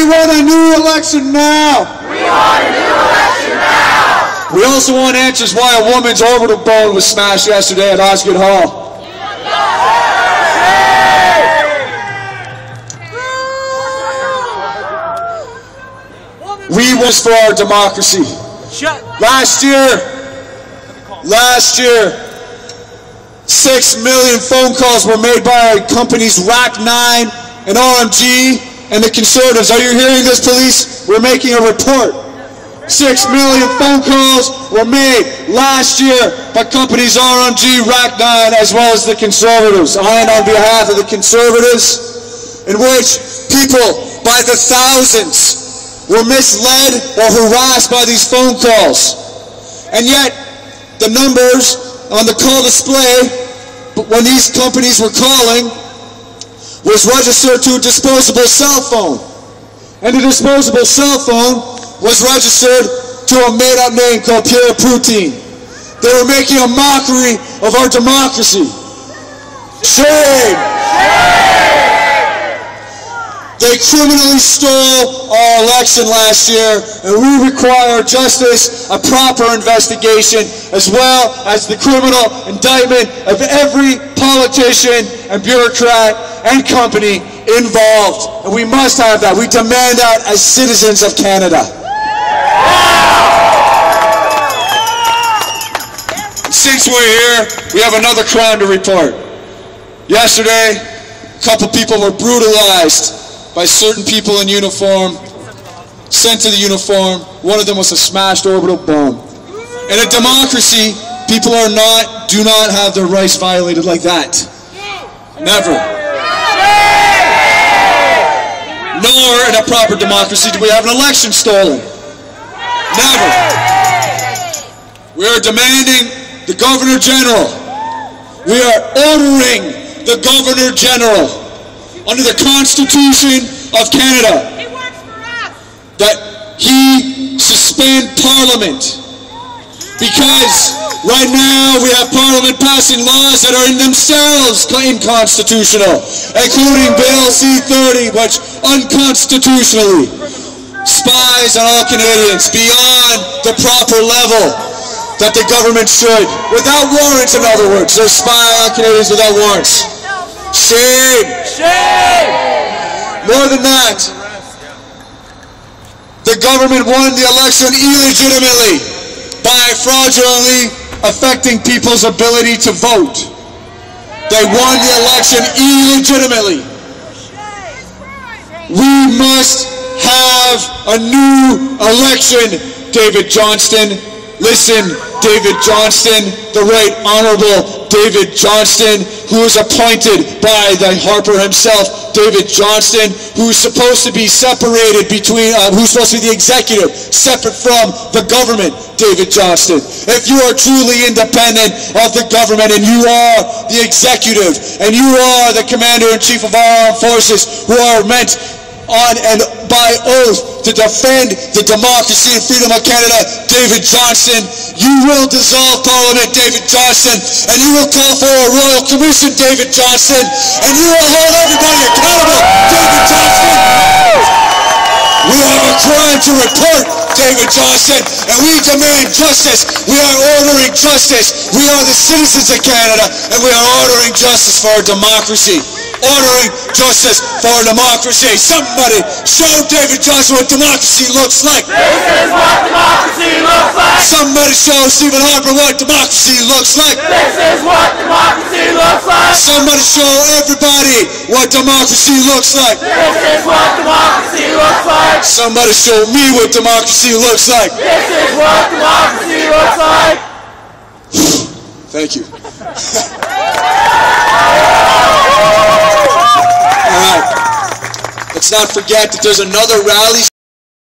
We want a new election now. We want a new election now. We also want answers why a woman's orbital bone was smashed yesterday at Osgood Hall. We was for our democracy. Last year, 6 million phone calls were made by companies RAC9 and RMG and the Conservatives. Are you hearing this, police? We're making a report. 6 million phone calls were made last year by companies RMG, RAC9, as well as the Conservatives. And on behalf of the Conservatives, in which people by the thousands were misled or harassed by these phone calls. And yet, the numbers on the call display, when these companies were calling, was registered to a disposable cell phone. And the disposable cell phone was registered to a made-up name called Pierre Poutine. They were making a mockery of our democracy. Shame! They criminally stole our election last year, and we require justice, a proper investigation, as well as the criminal indictment of every politician and bureaucrat and company involved. And we must have that. We demand that as citizens of Canada. Since we're here, we have another crime to report. Yesterday, a couple people were brutalized by certain people in uniform, sent to the uniform. One of them was a smashed orbital bone. In a democracy, people do not have their rights violated like that. Never. Nor in a proper democracy do we have an election stolen. Never. We are demanding the Governor General. We are ordering the Governor General under the Constitution of Canada that he suspend Parliament, because right now we have Parliament passing laws that are in themselves unconstitutional, including Bill C-30, which unconstitutionally spies on all Canadians beyond the proper level that the government should, without warrants. In other words, they spy on Canadians without warrants. Shame! Shame! More than that, the government won the election illegitimately by fraudulently affecting people's ability to vote. They won the election illegitimately. We must have a new election, David Johnston. Listen, David Johnston, the Right Honorable David Johnston, who was appointed by the Harper himself, David Johnston, who's supposed to be separated between, who's supposed to be the executive, separate from the government, David Johnston. If you are truly independent of the government and you are the executive and you are the commander-in-chief of our armed forces who are meant on and by oath to defend the democracy and freedom of Canada, David Johnston, you will dissolve Parliament, David Johnston, and you will call for a Royal Commission, David Johnston, and you will hold everybody accountable, David Johnston. We have a crime to report, David Johnston, and we demand justice. We are ordering justice. We are the citizens of Canada, and we are ordering justice for our democracy. Ordering justice for democracy. Somebody show David Johnston what democracy looks like. This is what democracy looks like. Somebody show Stephen Harper what democracy looks like. This is what democracy looks like. Somebody show everybody what democracy looks like. This is what democracy looks like. Somebody show me what democracy looks like. This is what democracy looks like. Thank you. All right. Let's not forget that there's another rally